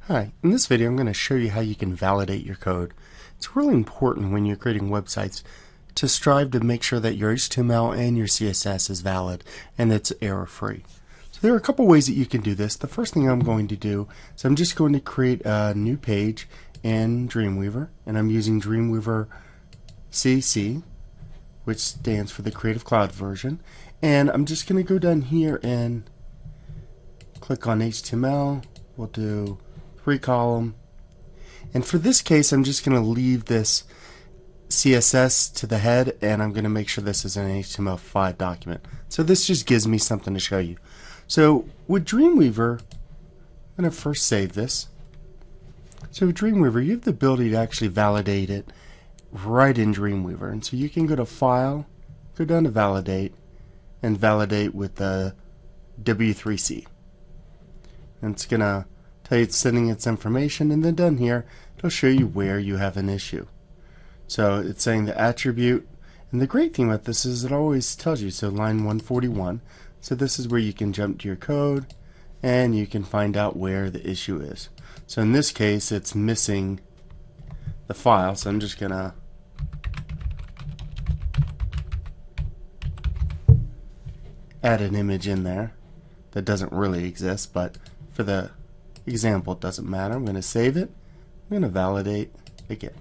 Hi, in this video I'm going to show you how you can validate your code. It's really important when you're creating websites to strive to make sure that your HTML and your CSS is valid and it's error-free. So there are a couple ways that you can do this. The first thing I'm going to do is I'm just going to create a new page in Dreamweaver, and I'm using Dreamweaver CC, which stands for the Creative Cloud version, and I'm just going to go down here and click on HTML. We'll do 3-column, and for this case I'm just going to leave this CSS to the head, and I'm going to make sure this is an HTML5 document. So this just gives me something to show you. So with Dreamweaver, I'm going to first save this. So with Dreamweaver, you have the ability to actually validate it right in Dreamweaver, and so you can go to File, go down to Validate, and validate with the W3C. And it's going to tell you it's sending its information, and then down here it'll show you where you have an issue. So it's saying the attribute, and the great thing about this is it always tells you, so line 141. So this is where you can jump to your code and you can find out where the issue is. So in this case it's missing the file, so I'm just gonna add an image in there that doesn't really exist, but for the example it doesn't matter. I'm going to save it, I'm going to validate again,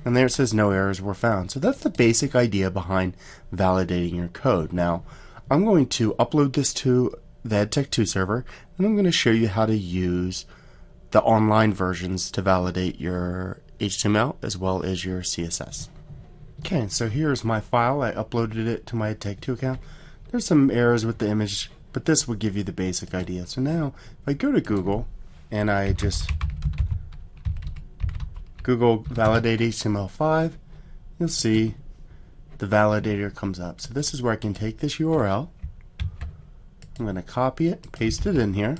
and there it says no errors were found. So that's the basic idea behind validating your code. Now I'm going to upload this to the EdTech2 server, and I'm going to show you how to use the online versions to validate your HTML as well as your CSS. Okay, so here's my file. I uploaded it to my EdTech2 account. There's some errors with the image, but this will give you the basic idea. So now if I go to Google and I just Google validate HTML5, you'll see the validator comes up. So this is where I can take this URL. I'm going to copy it, paste it in here,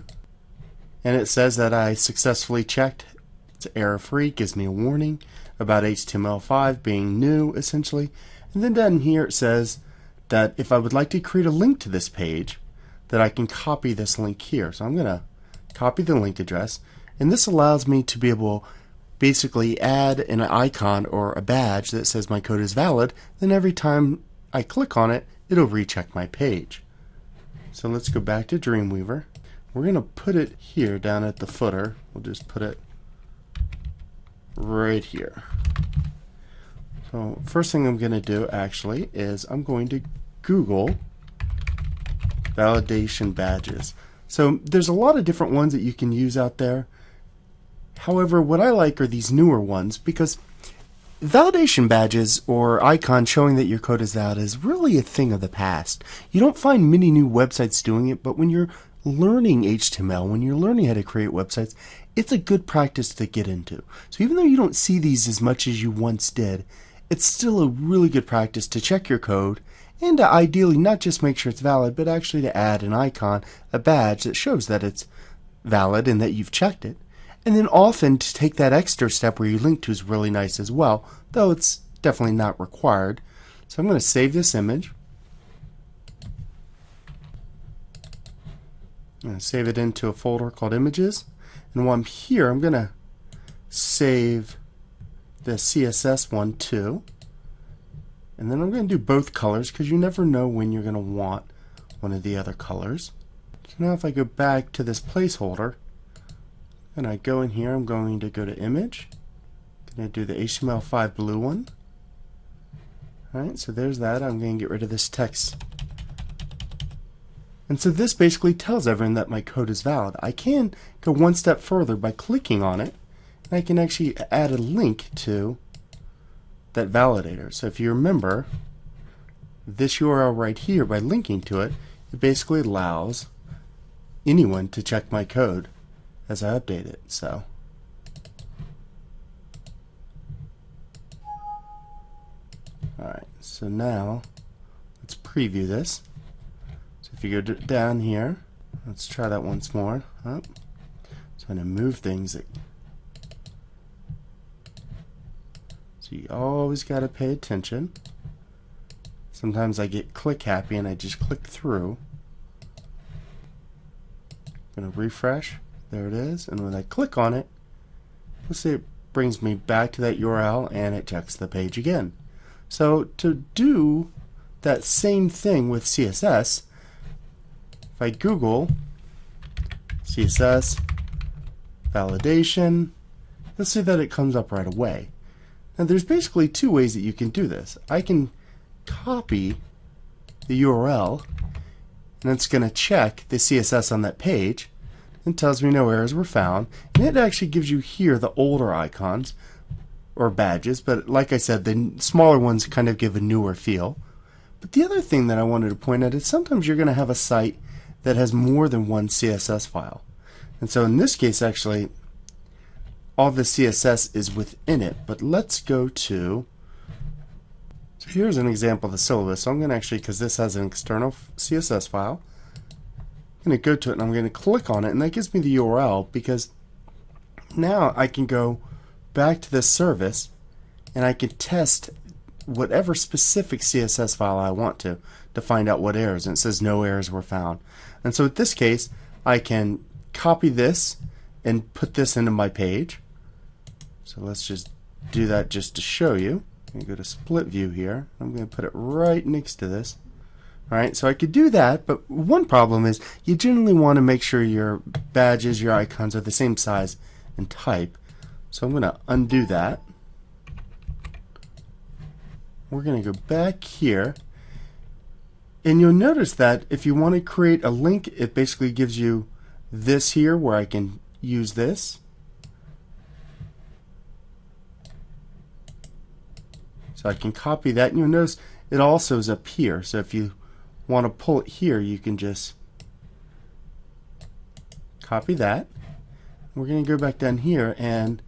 and it says that I successfully checked. It's error-free, gives me a warning about HTML5 being new essentially, and then down here it says that if I would like to create a link to this page, that I can copy this link here. So I'm going to copy the link address, and this allows me to be able to basically add an icon or a badge that says my code is valid. Then every time I click on it, it'll recheck my page. So let's go back to Dreamweaver. We're going to put it here down at the footer. We'll just put it right here. So first thing I'm going to do actually is I'm going to Google validation badges. So there's a lot of different ones that you can use out there. However, what I like are these newer ones, because validation badges or icons showing that your code is valid is really a thing of the past. You don't find many new websites doing it, but when you're learning HTML, when you're learning how to create websites, it's a good practice to get into. So even though you don't see these as much as you once did, it's still a really good practice to check your code and to ideally not just make sure it's valid, but actually to add an icon, a badge that shows that it's valid and that you've checked it. And then often to take that extra step where you link to is really nice as well, though it's definitely not required. So I'm going to save this image. I'm going to save it into a folder called images. And while I'm here, I'm going to save the CSS one too. And then I'm going to do both colors because you never know when you're going to want one of the other colors. So now if I go back to this placeholder and I go in here, I'm going to go to image. I'm going to do the HTML5 blue one. Alright, so there's that. I'm going to get rid of this text. And so this basically tells everyone that my code is valid. I can go one step further by clicking on it, and I can actually add a link to that validator. So if you remember this URL right here, by linking to it, it basically allows anyone to check my code as I update it. So alright, so now let's preview this. So if you go down here, let's try that once more. So I'm going to move things. So you always got to pay attention. Sometimes I get click happy and I just click through. I'm going to refresh. There it is, and when I click on it, you'll see it brings me back to that URL and it checks the page again. So to do that same thing with CSS, if I Google CSS validation, you'll see that it comes up right away. Now there's basically two ways that you can do this. I can copy the URL, and it's going to check the CSS on that page and tells me no errors were found, and it actually gives you here the older icons or badges, but like I said, the smaller ones kind of give a newer feel. But the other thing that I wanted to point out is sometimes you're going to have a site that has more than one CSS file, and so in this case actually all the CSS is within it. But let's go to, so here's an example of the syllabus. So I'm going to actually, because this has an external CSS file, I'm going to go to it and I'm going to click on it, and that gives me the URL, because now I can go back to this service and I can test whatever specific CSS file I want to find out what errors, and it says no errors were found. And so in this case I can copy this and put this into my page. So let's just do that just to show you. I'm going to go to split view here. I'm going to put it right next to this. Alright, so I could do that, but one problem is you generally want to make sure your badges, your icons are the same size and type. So I'm going to undo that. We're going to go back here, and you'll notice that if you want to create a link, it basically gives you this here where I can use this. So I can copy that, and you'll notice it also is up here. So if you want to pull it here, you can just copy that. We're going to go back down here and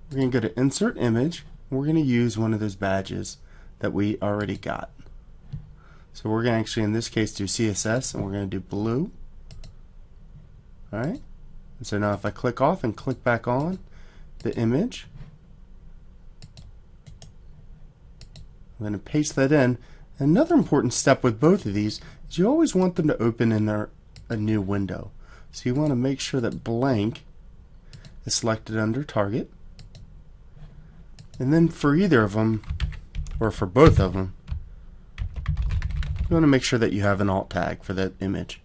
we're going to go to insert image. We're going to use one of those badges that we already got. So we're going to actually in this case do CSS, and we're going to do blue. Alright, and so now if I click off and click back on the image, I'm going to paste that in. Another important step with both of these is you always want them to open in a new window. So you want to make sure that blank is selected under target. And then for either of them, or for both of them, you want to make sure that you have an alt tag for that image.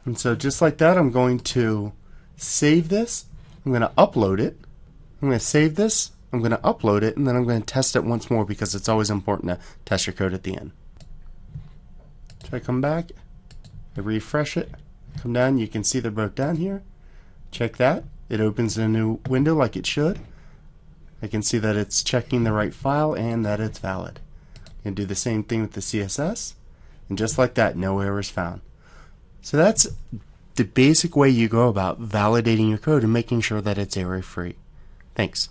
And so just like that, I'm going to save this. I'm going to upload it. I'm going to save this. I'm going to upload it, and then I'm going to test it once more, because it's always important to test your code at the end. So I come back, I refresh it, come down, you can see they're both down here. Check that. It opens a new window like it should. I can see that it's checking the right file and that it's valid. And do the same thing with the CSS, and just like that, no errors found. So that's the basic way you go about validating your code and making sure that it's error-free. Thanks.